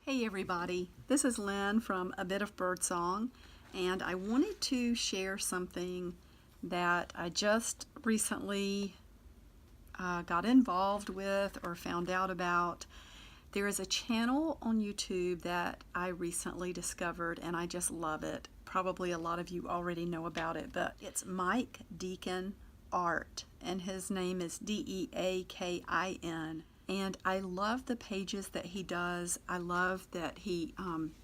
Hey everybody, this is Lynn from A Bit of Birdsong, and I wanted to share something that I just recently got involved with or found out about. There is a channel on YouTube that I recently discovered and I just love it. Probably a lot of you already know about it, but it's Deacon Art, and his name is Deakin. And I love the pages that he does. I love that he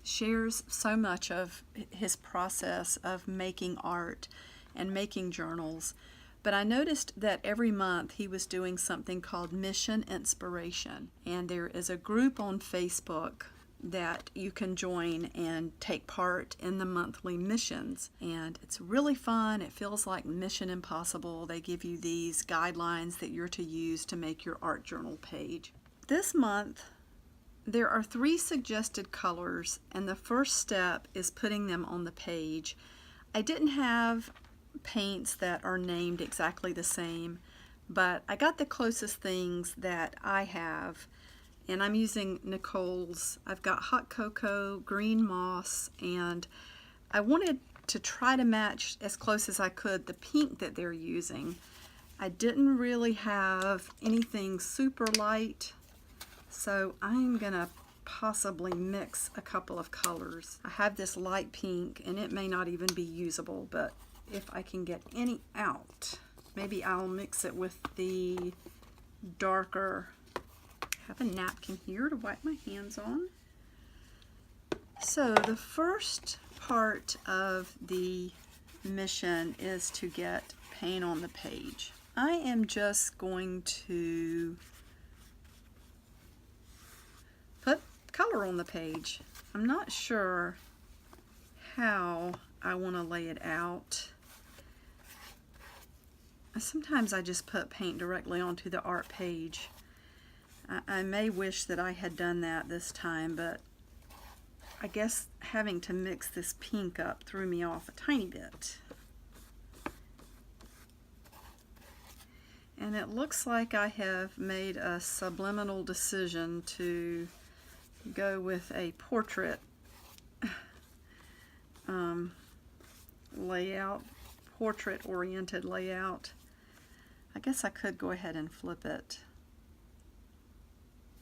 shares so much of his process of making art and making journals. But I noticed that every month he was doing something called Mission Inspiration. And there is a group on Facebook that you can join and take part in the monthly missions. And it's really fun. It feels like Mission Impossible. They give you these guidelines that you're to use to make your art journal page. This month, there are 3 suggested colors, and the first step is putting them on the page. I didn't have paints that are named exactly the same, but I got the closest things that I have. And I'm using Nicole's. I've got hot cocoa, green moss, and I wanted to try to match as close as I could the pink that they're using. I didn't really have anything super light, so I'm gonna possibly mix a couple of colors. I have this light pink and it may not even be usable, but if I can get any out, maybe I'll mix it with the darker. Have a napkin here to wipe my hands on. So the first part of the mission is to get paint on the page. I am just going to put color on the page. I'm not sure how I want to lay it out. Sometimes I just put paint directly onto the art page. I may wish that I had done that this time, but I guess having to mix this pink up threw me off a tiny bit. And it looks like I have made a subliminal decision to go with a portrait layout, portrait-oriented layout. I guess I could go ahead and flip it.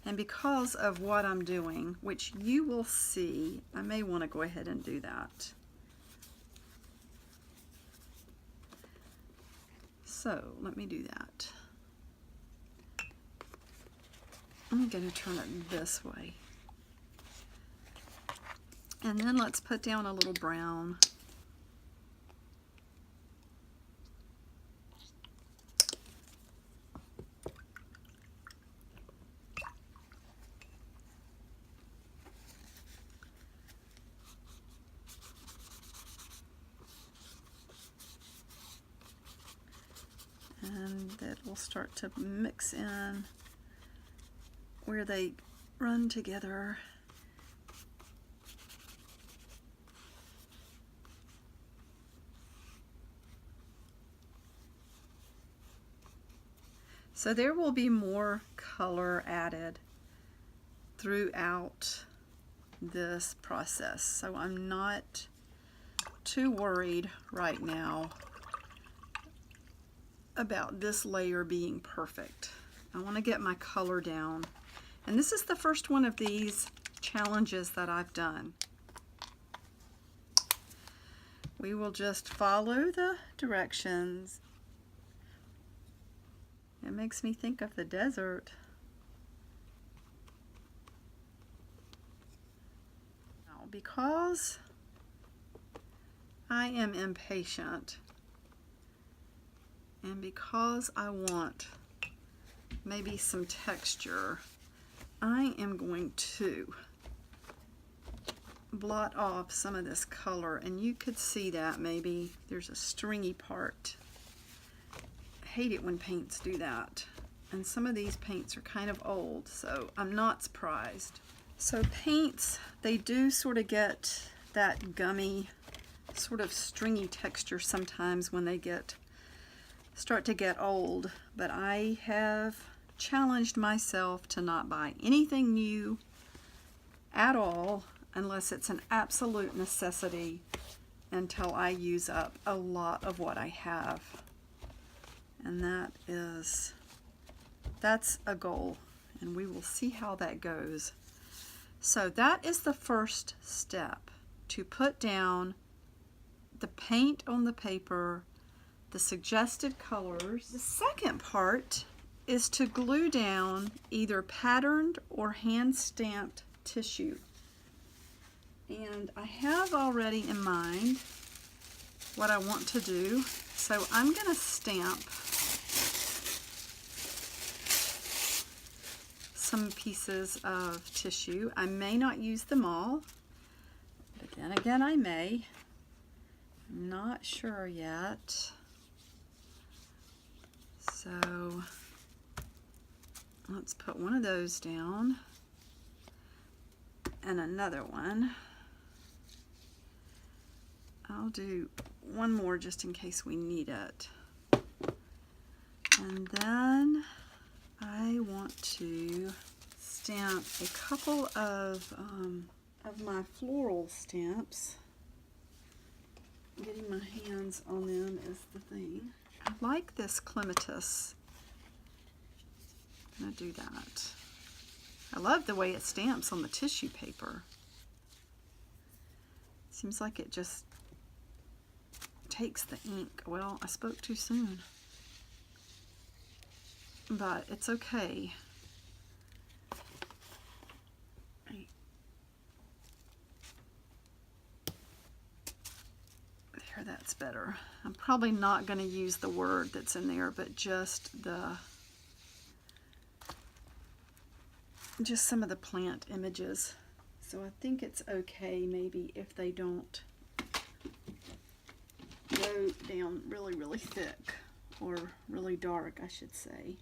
And because of what I'm doing, which you will see, I may want to go ahead and do that. So let me do that. I'm going to turn it this way. And then let's put down a little brown. And that will start to mix in where they run together. So there will be more color added throughout this process. So I'm not too worried right now about this layer being perfect. I want to get my color down. And this is the first one of these challenges that I've done. We will just follow the directions. It makes me think of the desert. Now, because I am impatient, and because I want maybe some texture, I am going to blot off some of this color, and you could see that maybe there's a stringy part. I hate it when paints do that. And some of these paints are kind of old, so I'm not surprised. So paints, they do sort of get that gummy, sort of stringy texture sometimes when they start to get old, but I have challenged myself to not buy anything new at all unless it's an absolute necessity until I use up a lot of what I have. And that's a goal, and we will see how that goes. So that is the first step, to put down the paint on the paper, the suggested colors. The second part is to glue down either patterned or hand stamped tissue. And I have already in mind what I want to do, so I'm going to stamp some pieces of tissue. I may not use them all, but then again I may. I'm not sure yet. So let's put one of those down and another one. I'll do one more just in case we need it. And then I want to stamp a couple of my floral stamps. Getting my hands on them is the thing. I like this clematis. I'm going to do that. I love the way it stamps on the tissue paper. Seems like it just takes the ink. Well, I spoke too soon. But it's okay. There, that's better. I'm probably not going to use the word that's in there, but just some of the plant images. So I think it's okay maybe if they don't go down really, really thick, or really dark, I should say.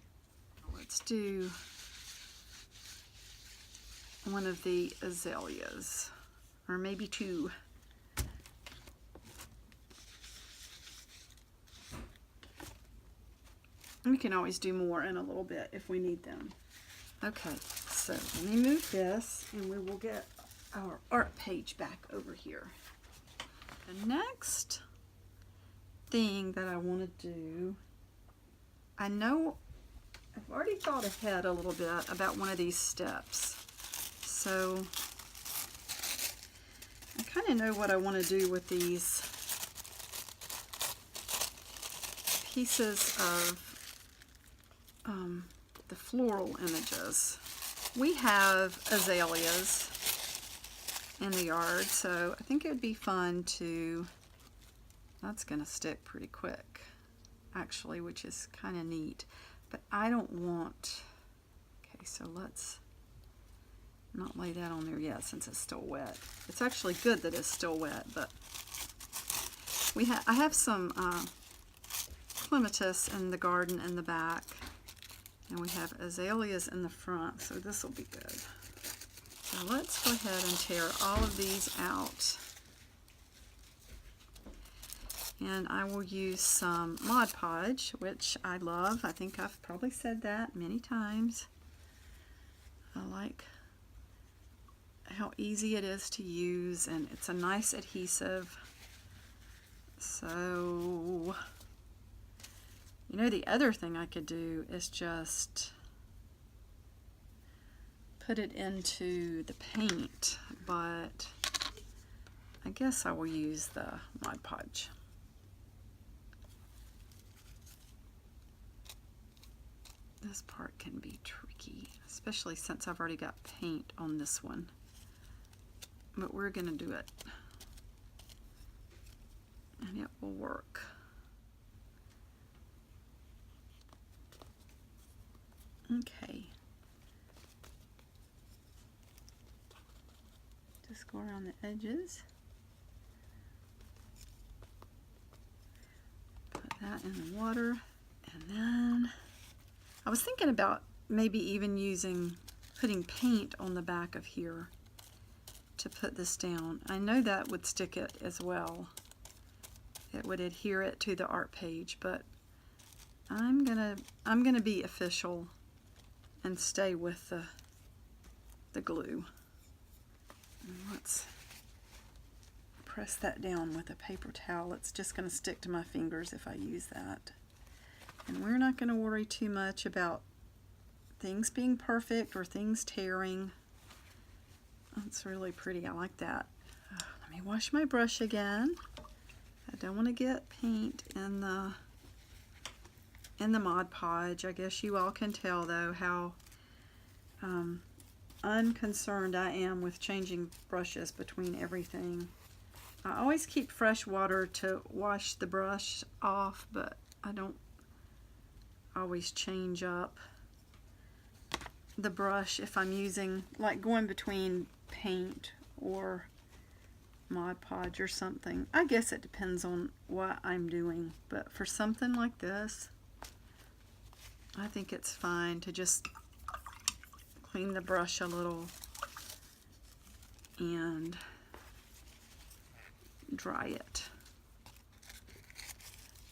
Let's do one of the azaleas, or maybe two. We can always do more in a little bit if we need them. Okay, so let me move this and we will get our art page back over here. The next thing that I want to do, I know I've already thought ahead a little bit about one of these steps. So I kind of know what I want to do with these pieces of the floral images. We have azaleas in the yard, so I think it would be fun to, that's going to stick pretty quick actually, which is kind of neat. But I don't want, okay, so let's not lay that on there yet since it's still wet. It's actually good that it's still wet, but I have some clematis in the garden in the back, and we have azaleas in the front, so this will be good. So let's go ahead and tear all of these out. And I will use some Mod Podge, which I love. I think I've probably said that many times. I like how easy it is to use, and it's a nice adhesive. So, you know, the other thing I could do is just put it into the paint, but I guess I will use the Mod Podge. This part can be tricky, especially since I've already got paint on this one. But we're going to do it, and it will work. Okay. Just go around the edges. Put that in the water, and then I was thinking about maybe even putting paint on the back of here to put this down. I know that would stick it as well. It would adhere it to the art page, but I'm gonna be official and stay with the glue. Let's press that down with a paper towel. It's just going to stick to my fingers if I use that. And we're not going to worry too much about things being perfect or things tearing. That's really pretty. I like that. Let me wash my brush again. I don't want to get paint in the Mod Podge. I guess you all can tell though how unconcerned I am with changing brushes between everything. I always keep fresh water to wash the brush off, but I don't always change up the brush if I'm using, like going between paint or Mod Podge or something. I guess it depends on what I'm doing, but for something like this, I think it's fine to just clean the brush a little and dry it.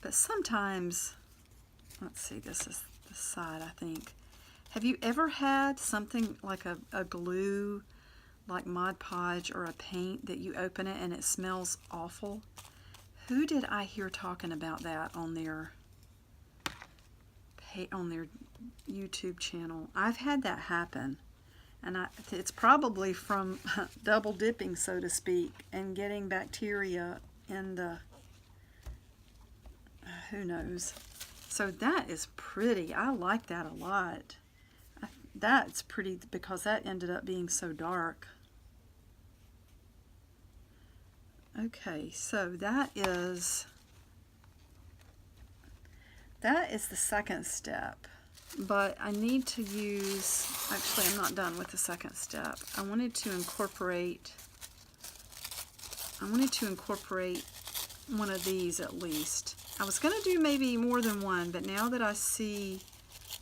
But sometimes, let's see, this is the side, I think. Have you ever had something like a glue, like Mod Podge or a paint, that you open it and it smells awful? Who did I hear talking about that on their YouTube channel? I've had that happen, and it's probably from double dipping, so to speak, and getting bacteria in the, who knows. So that is pretty. I like that a lot. That's pretty because that ended up being so dark. Okay, so that is the second step. But I need to use, actually I'm not done with the second step. I wanted to incorporate one of these at least. I was going to do maybe more than one, but now that I see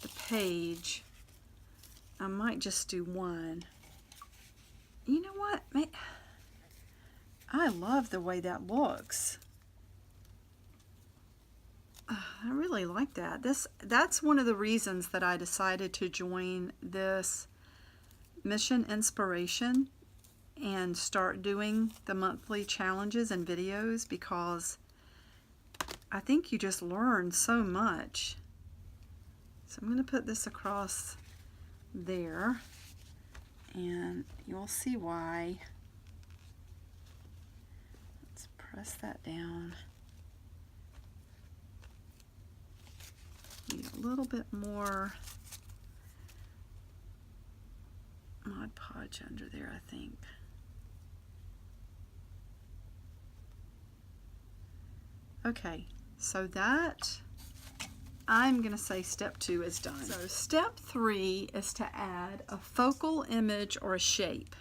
the page, I might just do one. You know what? I love the way that looks. I really like that. That's one of the reasons that I decided to join this Mission Inspiration and start doing the monthly challenges and videos, because I think you just learn so much. So I'm going to put this across there, and you'll see why. Let's press that down. Need a little bit more Mod Podge under there, I think. Okay, so that, I'm going to say step 2 is done. So step 3 is to add a focal image or a shape.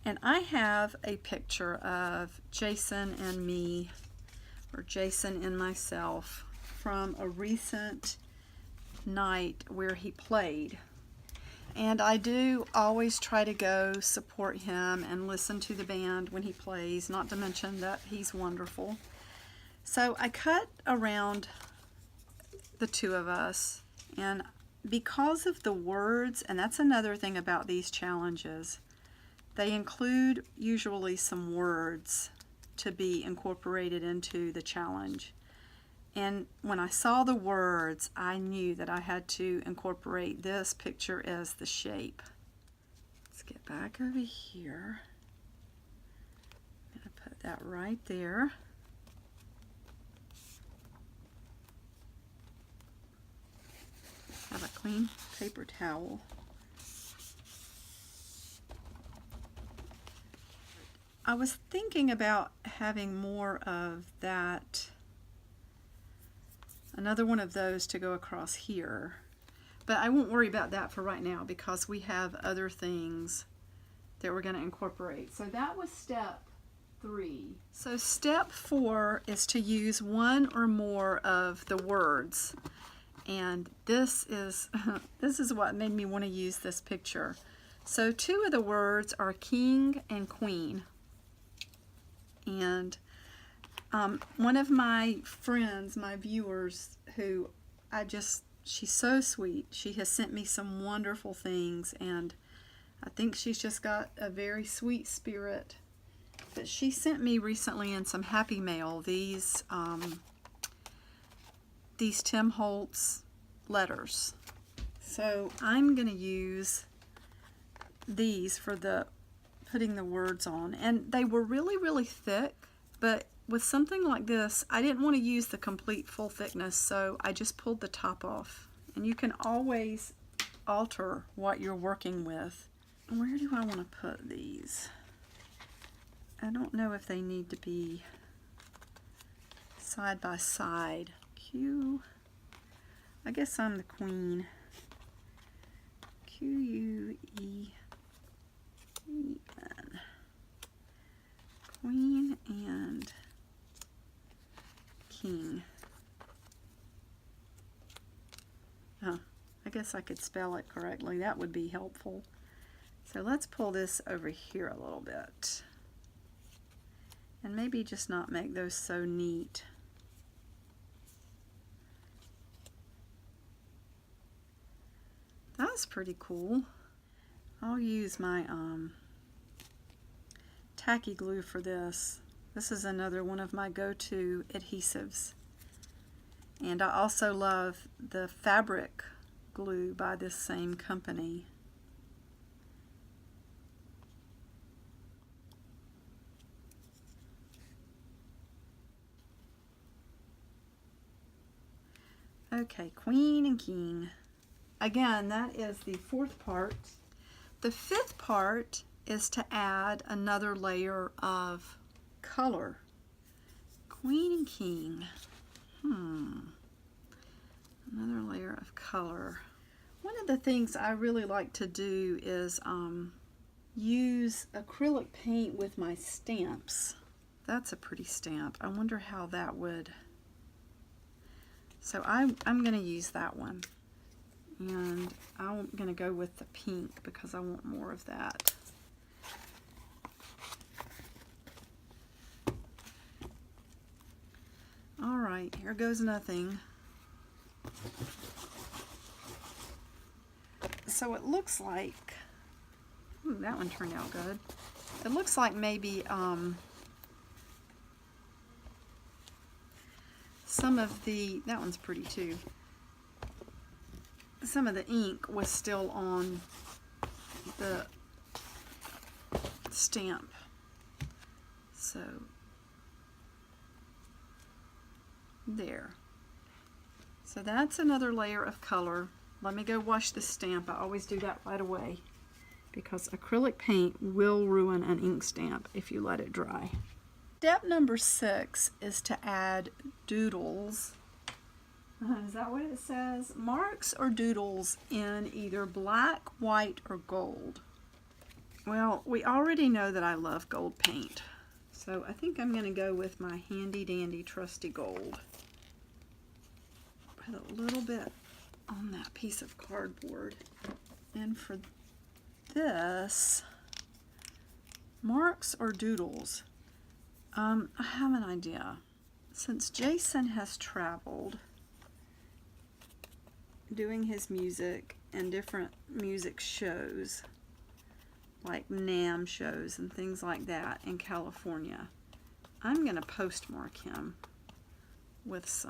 And I have a picture of Jason and me, or Jason and myself, from a recent night where he played. And I do always try to go support him and listen to the band when he plays, not to mention that he's wonderful. So I cut around the two of us, and because of the words, and that's another thing about these challenges, they include usually some words to be incorporated into the challenge. And when I saw the words, I knew that I had to incorporate this picture as the shape. Let's get back over here. I'm going to put that right there. Have a clean paper towel. I was thinking about having more of that, another one of those to go across here, but I won't worry about that for right now because we have other things that we're going to incorporate. So that was step 3. So step 4 is to use one or more of the words, and this is what made me want to use this picture. So 2 of the words are king and queen, and one of my friends, my viewers, who she's so sweet. She has sent me some wonderful things, and I think she's just got a very sweet spirit. But she sent me recently in some Happy Mail these Tim Holtz letters. So I'm going to use these for putting the words on. And they were really, really thick, but with something like this, I didn't want to use the complete full thickness, so I just pulled the top off. And you can always alter what you're working with. Where do I want to put these? I don't know if they need to be side by side. Q. I guess I'm the queen. Q-U-E-E-N. Queen and king. Oh, I guess I could spell it correctly. That would be helpful. So let's pull this over here a little bit. And maybe just not make those so neat. That's pretty cool. I'll use my tacky glue for this. This is another one of my go-to adhesives. And I also love the fabric glue by this same company. Okay, queen and king. Again, that is the fourth part. The fifth part is to add another layer of color. Queen and king. Another layer of color. One of the things I really like to do is use acrylic paint with my stamps. That's a pretty stamp. I wonder how that would... So I'm going to use that one. And I'm going to go with the pink because I want more of that. Alright, here goes nothing. So it looks like... Ooh, that one turned out good. It looks like maybe some of the... That one's pretty too. Some of the ink was still on the stamp. So, there. So that's another layer of color. Let me go wash the stamp. I always do that right away because acrylic paint will ruin an ink stamp if you let it dry. Step number 6 is to add doodles. Is that what it says? Marks or doodles in either black, white, or gold. Well, we already know that I love gold paint. So I think I'm going to go with my handy dandy trusty gold. Put a little bit on that piece of cardboard. And for this, marks or doodles, I have an idea. Since Jason has traveled doing his music and different music shows, like NAMM shows and things like that in California, I'm going to postmark him with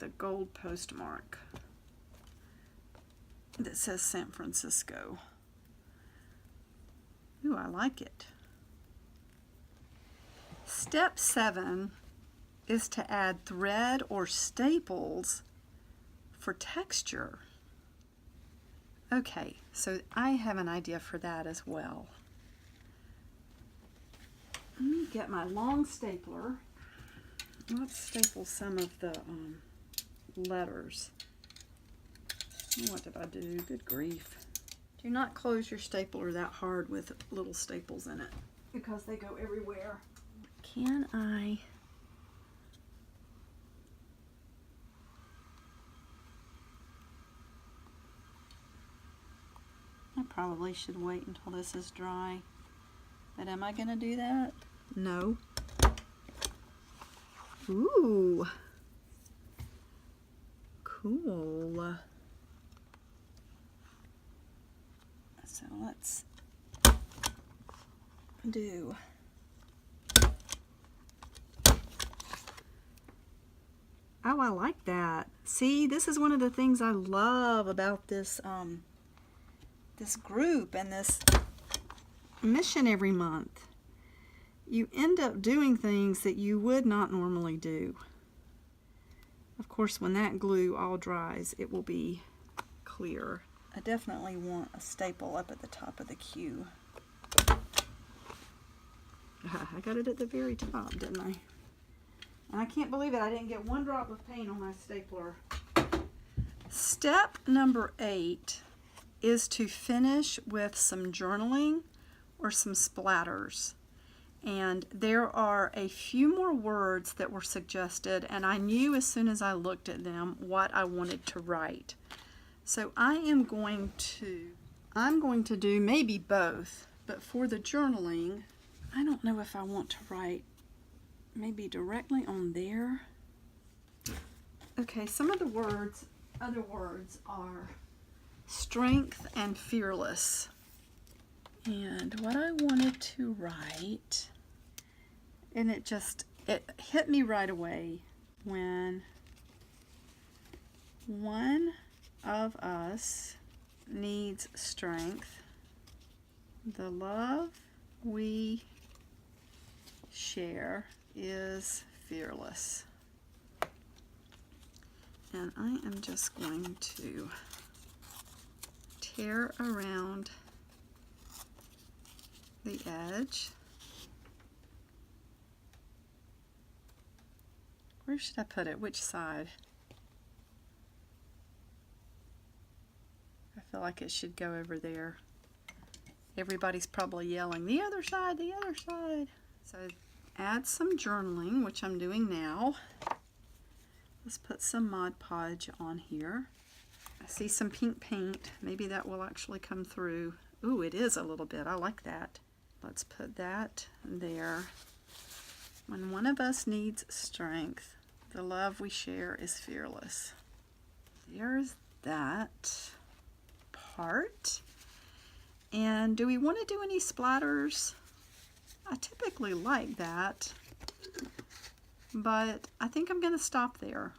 a gold postmark that says San Francisco. Ooh, I like it. Step 7 is to add thread or staples for texture. Okay, so I have an idea for that as well. Let me get my long stapler. Let's staple some of the letters. What did I do? Good grief. Do not close your stapler that hard with little staples in it because they go everywhere. Can I... I probably should wait until this is dry. But am I going to do that? No. Ooh. Cool. So let's do oh, I like that. See, this is one of the things I love about this this group and this mission every month. You end up doing things that you would not normally do. Of course, when that glue all dries, it will be clear. I definitely want a staple up at the top of the queue. I got it at the very top, didn't I? And I can't believe it, I didn't get one drop of paint on my stapler. Step number 8 is to finish with some journaling or some splatters. And there are a few more words that were suggested, and I knew as soon as I looked at them what I wanted to write. So I'm going to do maybe both, but for the journaling, I don't know if I want to write maybe directly on there. Okay, some of the words, other words are strength and fearless. And what I wanted to write, and it hit me right away when one of us needs strength. The love we share is fearless. And I am just going to tear around the edge. Where should I put it? Which side? I feel like it should go over there. Everybody's probably yelling, the other side, the other side. So add some journaling, which I'm doing now. Let's put some Mod Podge on here. I see some pink paint. Maybe that will actually come through. Ooh, it is a little bit. I like that. Let's put that there. When one of us needs strength, the love we share is fearless. There's that part. And do we want to do any splatters? I typically like that, but I think I'm going to stop there.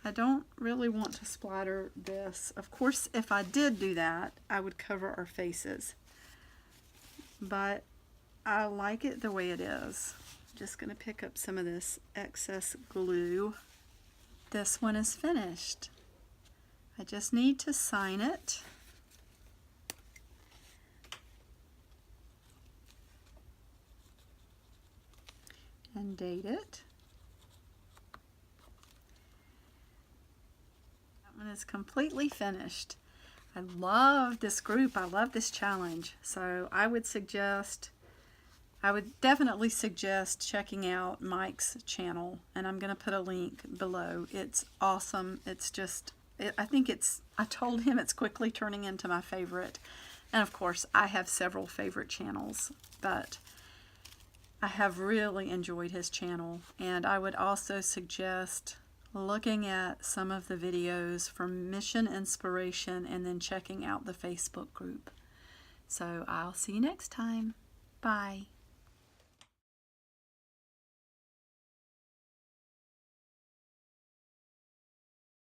I don't really want to splatter this. Of course, if I did do that, I would cover our faces. But I like it the way it is. Just going to pick up some of this excess glue. This one is finished. I just need to sign it. And date it. That one is completely finished. I love this group. I love this challenge. So I would definitely suggest checking out Mike's channel, and I'm going to put a link below. It's awesome. It's just, I told him it's quickly turning into my favorite. And of course, I have several favorite channels, but I have really enjoyed his channel. And I would also suggest looking at some of the videos from Mission Inspiration and then checking out the Facebook group. So I'll see you next time. Bye.